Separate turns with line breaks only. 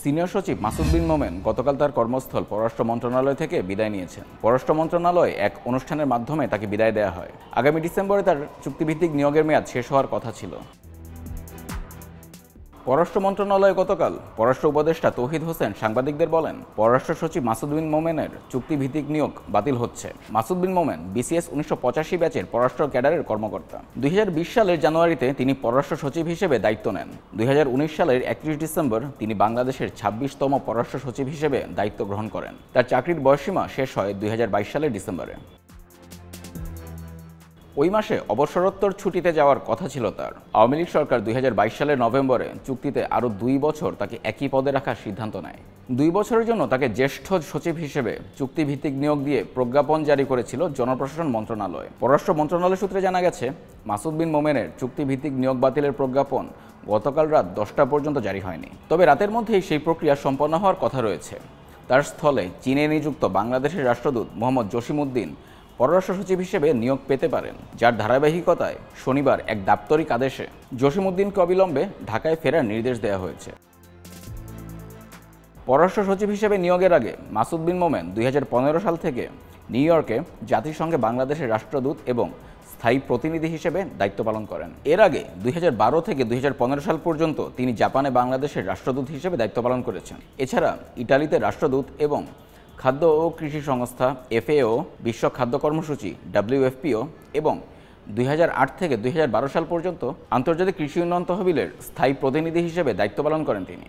Senior সচিব মাসুদ বিন মোমেন গতকাল তার কর্মস্থল পররাষ্ট্র মন্ত্রণালয় থেকে বিদায় নিয়েছেন। পররাষ্ট্র মন্ত্রণালয়ে এক অনুষ্ঠানের মাধ্যমে তাকে বিদায় দেওয়া হয়। আগামী ডিসেম্বরে তার চুক্তিভিত্তিক নিয়োগের মেয়াদ শেষ হওয়ার কথা ছিল। পররাষ্ট্র মন্ত্রণালয়ে গতকাল পররাষ্ট্র উপদেষ্টা তৌহিদ হোসেন সাংবাদিকদের বলেন, পররাষ্ট্র সচিব মাসুদ বিন মোমেনের চুক্তিভিত্তিক নিয়োগ বাতিল হচ্ছে। মাসুদ বিন মোমেন BCS 1985 ব্যাচের পররাষ্ট্র ক্যাডারের কর্মকর্তা। 2020 সালের জানুয়ারিতে তিনি পররাষ্ট্র সচিব হিসেবে দায়িত্ব নেন। 2019 সালের 31 ডিসেম্বর তিনি বাংলাদেশের 26তম পররাষ্ট্র সচিব হিসেবে দায়িত্ব গ্রহণ করেন। তার চাকরির বয়সসীমা শেষ হয় 2022 সালের ডিসেম্বরে। ওই মাসে অবসরোত্তর ছুটিতে যাওয়ার কথা ছিল তার। আওয়ামী লীগ সরকার 2022 সালের নভেম্বরে চুক্তিতে আরও 2 বছর তাকে একই পদে রাখার সিদ্ধান্ত নেয়। 2 বছরের জন্য তাকে জ্যেষ্ঠ সচিব হিসেবে চুক্তিভিত্তিক নিয়োগ দিয়ে প্রজ্ঞাপন জারি করেছিল জনপ্রশাসন মন্ত্রণালয়। পররাষ্ট্র মন্ত্রণালয় সূত্রে জানা গেছে, মাসুদ বিন মোমেনের চুক্তিভিত্তিক নিয়োগ বাতিলের প্রজ্ঞাপন গতকাল রাত 10টা পর্যন্ত জারি হয়নি। তবে রাতের মধ্যেই সেই প্রক্রিয়া সম্পন্ন হওয়ার কথা রয়েছে। তার স্থলে চীনে নিযুক্ত বাংলাদেশের রাষ্ট্রদূত মোহাম্মদ জসিমউদ্দিন পররাষ্ট্র সচিব হিসেবে নিয়োগ পেতে পারেন, যার ধারাবাহিকতায় শনিবার এক দাপ্তরিক আদেশে জসিমউদ্দিনকে অবিলম্বে ঢাকায় ফেরার নির্দেশ দেওয়া হয়েছে। পররাষ্ট্র সচিব হিসেবে নিয়োগের আগে মাসুদ বিন মোমেন 2015 সাল থেকে নিউ ইয়র্কে জাতিসংঘে বাংলাদেশের রাষ্ট্রদূত এবং স্থায়ী প্রতিনিধি হিসেবে দায়িত্ব পালন করেন। এর আগে 2012 থেকে 2015 সাল পর্যন্ত তিনি জাপানে বাংলাদেশের রাষ্ট্রদূত হিসেবে দায়িত্ব পালন করেছেন। এছাড়া ইটালিতে রাষ্ট্রদূত এবং খাদ্য ও কৃষি সংস্থা FAO, বিশ্ব খাদ্য কর্মসূচি WFPO এবং 2008 থেকে 2012 সাল পর্যন্ত আন্তর্জাতিক কৃষি উন্নয়ন তহবিলের স্থায়ী প্রতিনিধি হিসেবে দায়িত্ব পালন করেন তিনি।